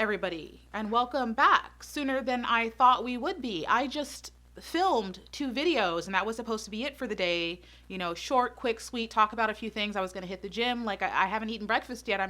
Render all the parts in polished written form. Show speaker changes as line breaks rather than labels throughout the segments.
everybody, and welcome back sooner than I thought we would be. I just filmed 2 videos, and that was supposed to be it for the day. Short, quick, sweet, talk about a few things. I was going to hit the gym. Like, I haven't eaten breakfast yet.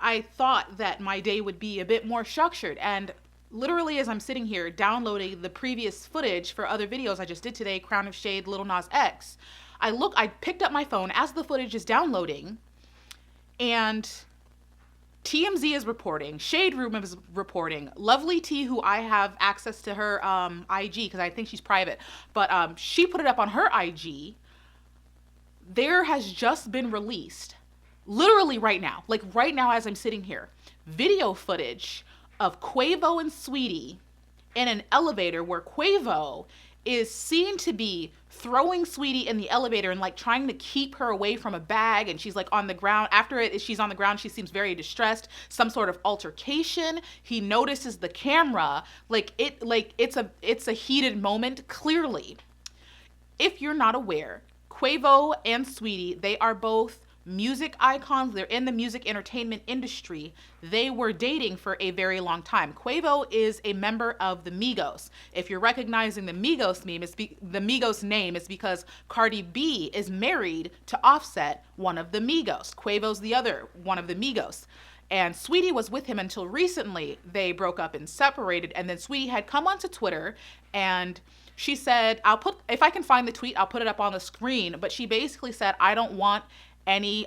I thought that my day would be a bit more structured, and literally as I'm sitting here downloading the previous footage for other videos I just did today, Crown of Shade, Lil Nas X, I picked up my phone as the footage is downloading, and TMZ is reporting, Shade Room is reporting, Lovely T, who I have access to her IG because I think she's private, but she put it up on her IG. There has just been released, literally right now, like right now as I'm sitting here, video footage of Quavo and Saweetie in an elevator where Quavo is seen to be throwing Saweetie in the elevator and like trying to keep her away from a bag, and she's like on the ground. She's on the ground, she seems very distressed, some sort of altercation. He notices the camera, it's a heated moment, clearly. If you're not aware, Quavo and Saweetie, they are both music icons. They're in the music entertainment industry. They were dating for a very long time. Quavo is a member of the Migos. If you're recognizing the Migos meme, the Migos name is because Cardi B is married to Offset, one of the Migos. Quavo's the other one of the Migos. And Saweetie was with him until recently. They broke up and separated, and then Saweetie had come onto Twitter and she said, if I can find the tweet, I'll put it up on the screen, but she basically said, I don't want any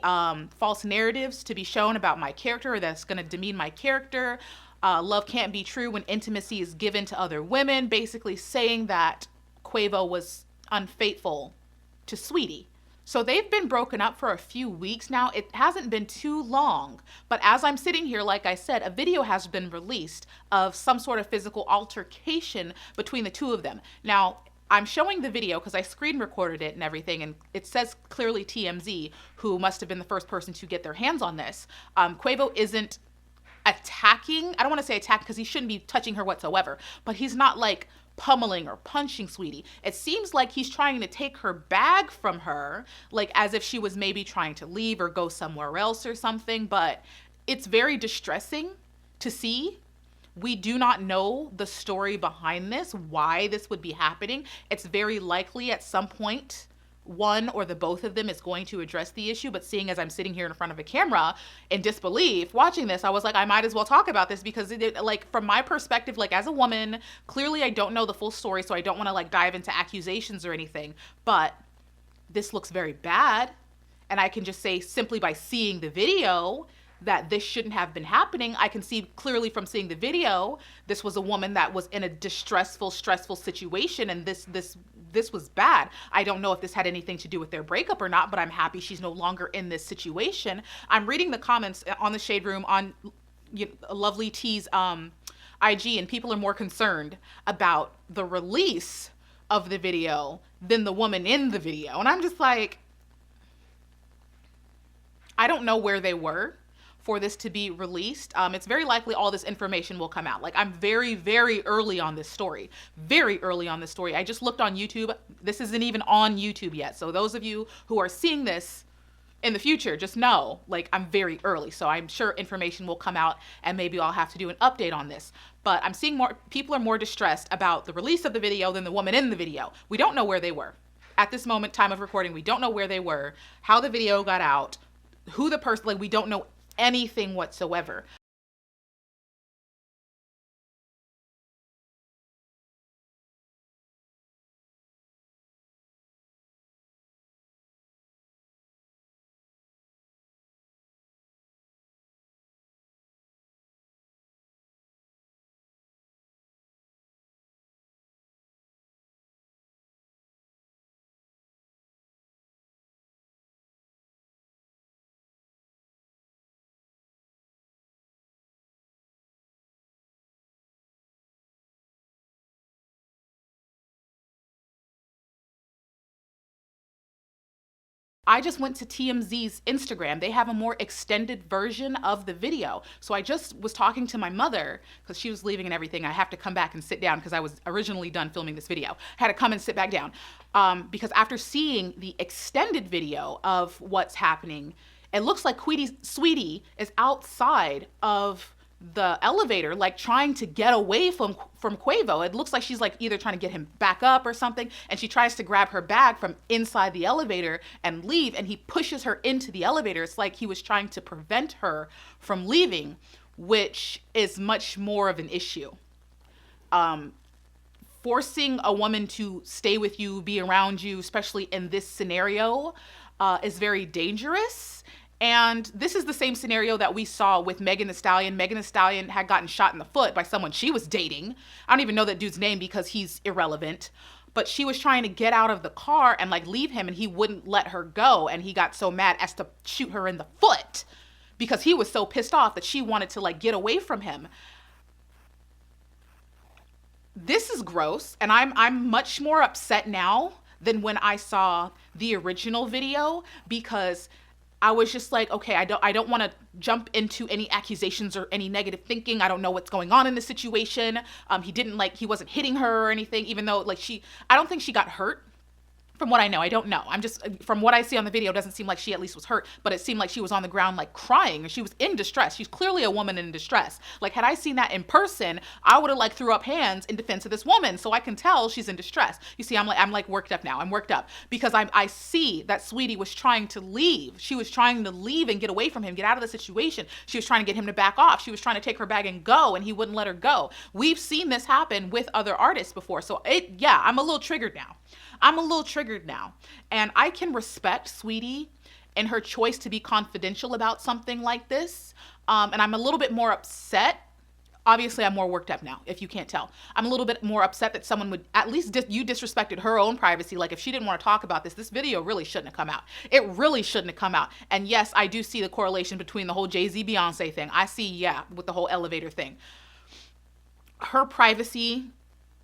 false narratives to be shown about my character that's going to demean my character. Love can't be true when intimacy is given to other women, basically saying that Quavo was unfaithful to Saweetie. So they've been broken up for a few weeks now. It hasn't been too long, but as I'm sitting here, like I said, a video has been released of some sort of physical altercation between the two of them. Now, I'm showing the video because I screen recorded it and everything, and it says clearly TMZ, who must have been the first person to get their hands on this. Quavo isn't attacking. I don't want to say attack because he shouldn't be touching her whatsoever, but he's not like pummeling or punching Saweetie. It seems like he's trying to take her bag from her, like as if she was maybe trying to leave or go somewhere else or something, but it's very distressing to see. We do not know the story behind this, why this would be happening. It's very likely at some point one or the both of them is going to address the issue, but seeing as I'm sitting here in front of a camera in disbelief watching this, I was like, I might as well talk about this because like from my perspective, like as a woman, clearly I don't know the full story, so I don't want to like dive into accusations or anything, but this looks very bad, and I can just say simply by seeing the video that this shouldn't have been happening. I can see clearly from seeing the video, this was a woman that was in a stressful situation, and this was bad. I don't know if this had anything to do with their breakup or not, but I'm happy she's no longer in this situation. I'm reading the comments on the Shade Room on Lovely T's IG, and people are more concerned about the release of the video than the woman in the video. And I'm just like, I don't know where they were for this to be released. It's very likely all this information will come out. Like, I'm very, very early on this story. Very early on this story. I just looked on YouTube. This isn't even on YouTube yet. So those of you who are seeing this in the future, just know, like, I'm very early. So I'm sure information will come out, and maybe I'll have to do an update on this. But I'm seeing people are more distressed about the release of the video than the woman in the video. We don't know where they were. At this moment, time of recording, we don't know where they were, how the video got out, who the person, like, we don't know anything whatsoever. I just went to TMZ's Instagram. They have a more extended version of the video. So I just was talking to my mother because she was leaving and everything. I have to come back and sit down because I was originally done filming this video. I had to come and sit back down because after seeing the extended video of what's happening, it looks like Saweetie is outside of the elevator, like trying to get away from Quavo. It looks like she's like either trying to get him back up or something, and she tries to grab her bag from inside the elevator and leave, and he pushes her into the elevator. It's like he was trying to prevent her from leaving, which is much more of an issue. Forcing a woman to stay with you, be around you, especially in this scenario, is very dangerous. And this is the same scenario that we saw with Megan Thee Stallion. Megan Thee Stallion had gotten shot in the foot by someone she was dating. I don't even know that dude's name because he's irrelevant. But she was trying to get out of the car and like leave him, and he wouldn't let her go. And he got so mad as to shoot her in the foot because he was so pissed off that she wanted to like get away from him. This is gross, and I'm much more upset now than when I saw the original video, because I was just like, okay, I don't want to jump into any accusations or any negative thinking. I don't know what's going on in the situation. He wasn't hitting her or anything, even though like I don't think she got hurt. From what I know, I don't know. From what I see on the video, it doesn't seem like she at least was hurt, but it seemed like she was on the ground like crying, and she was in distress. She's clearly a woman in distress. Like had I seen that in person, I would have like threw up hands in defense of this woman. So I can tell she's in distress. You see, I'm like worked up now. I'm worked up because I see that Saweetie was trying to leave. She was trying to leave and get away from him, get out of the situation. She was trying to get him to back off. She was trying to take her bag and go, and he wouldn't let her go. We've seen this happen with other artists before. So I'm a little triggered now. And I can respect Saweetie and her choice to be confidential about something like this. And I'm a little bit more upset. Obviously, I'm more worked up now, if you can't tell. I'm a little bit more upset that someone would, at least you disrespected her own privacy. Like if she didn't want to talk about this video really shouldn't have come out. It really shouldn't have come out. And yes, I do see the correlation between the whole Jay-Z Beyonce thing. I see, with the whole elevator thing. Her privacy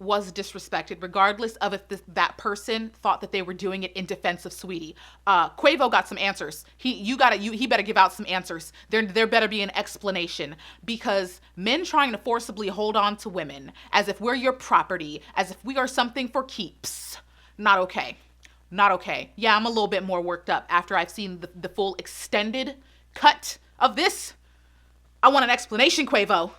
was disrespected, regardless of if that person thought that they were doing it in defense of Saweetie. Quavo got some answers. He better give out some answers. There better be an explanation, because men trying to forcibly hold on to women as if we're your property, as if we are something for keeps, not okay. Not okay. Yeah, I'm a little bit more worked up after I've seen the full extended cut of this. I want an explanation, Quavo.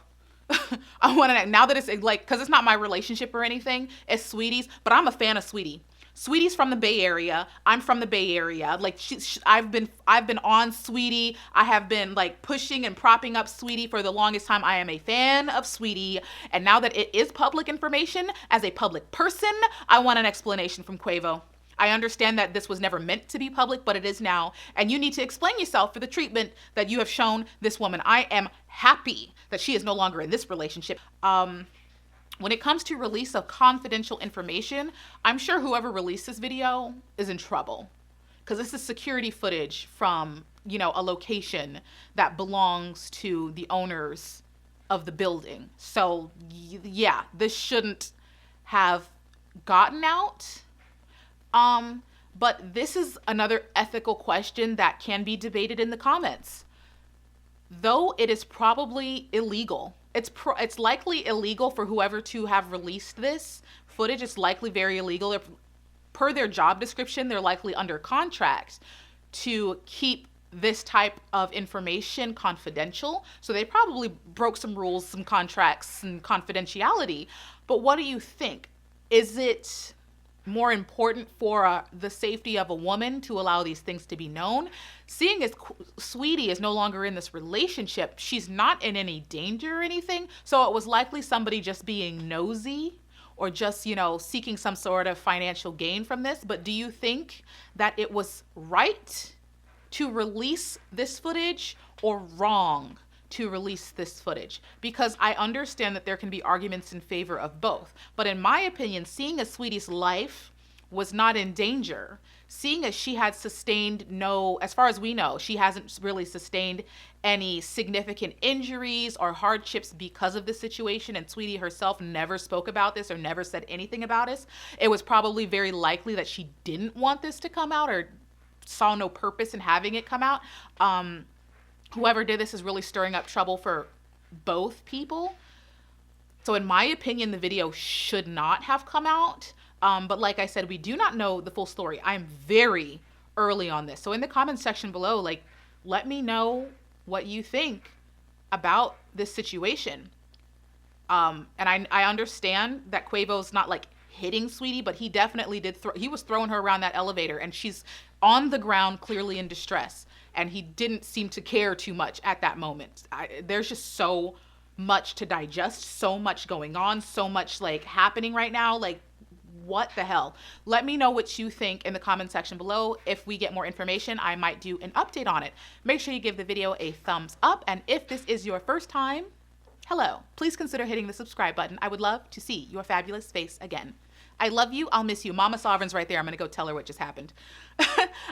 I want to, now that it's like, because it's not my relationship or anything, it's Saweetie's, but I'm a fan of Saweetie. Saweetie's from the Bay Area. I'm from the Bay Area. Like I've been on Saweetie. I have been like pushing and propping up Saweetie for the longest time. I am a fan of Saweetie, and now that it is public information, as a public person, I want an explanation from Quavo. I understand that this was never meant to be public, but it is now. And you need to explain yourself for the treatment that you have shown this woman. I am happy that she is no longer in this relationship. When it comes to release of confidential information, I'm sure whoever released this video is in trouble, because this is security footage from, a location that belongs to the owners of the building. So yeah, this shouldn't have gotten out. But this is another ethical question that can be debated in the comments. Though it is probably illegal, it's likely illegal for whoever to have released this footage. It's likely very illegal. If, per their job description, they're likely under contract to keep this type of information confidential. So they probably broke some rules, some contracts, and confidentiality. But what do you think? Is it more important for the safety of a woman to allow these things to be known? Seeing as Saweetie is no longer in this relationship, she's not in any danger or anything. So it was likely somebody just being nosy or just, seeking some sort of financial gain from this. But do you think that it was right to release this footage or wrong to release this footage? Because I understand that there can be arguments in favor of both. But in my opinion, seeing as Saweetie's life was not in danger, seeing as she had sustained as far as we know, she hasn't really sustained any significant injuries or hardships because of the situation, and Saweetie herself never spoke about this or never said anything about it, it was probably very likely that she didn't want this to come out or saw no purpose in having it come out. Whoever did this is really stirring up trouble for both people. So in my opinion, the video should not have come out. But like I said, we do not know the full story. I'm very early on this. So in the comments section below, let me know what you think about this situation. And I understand that Quavo's not like hitting Saweetie, but he definitely did. He was throwing her around that elevator, and she's on the ground, clearly in distress. And he didn't seem to care too much at that moment. There's just so much to digest, so much going on, so much like happening right now. Like, what the hell? Let me know what you think in the comment section below. If we get more information, I might do an update on it. Make sure you give the video a thumbs up. And if this is your first time, hello, please consider hitting the subscribe button. I would love to see your fabulous face again. I love you. I'll miss you. Mama Sovereign's right there. I'm going to go tell her what just happened.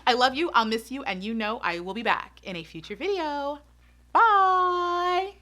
I love you. I'll miss you. And you know I will be back in a future video. Bye.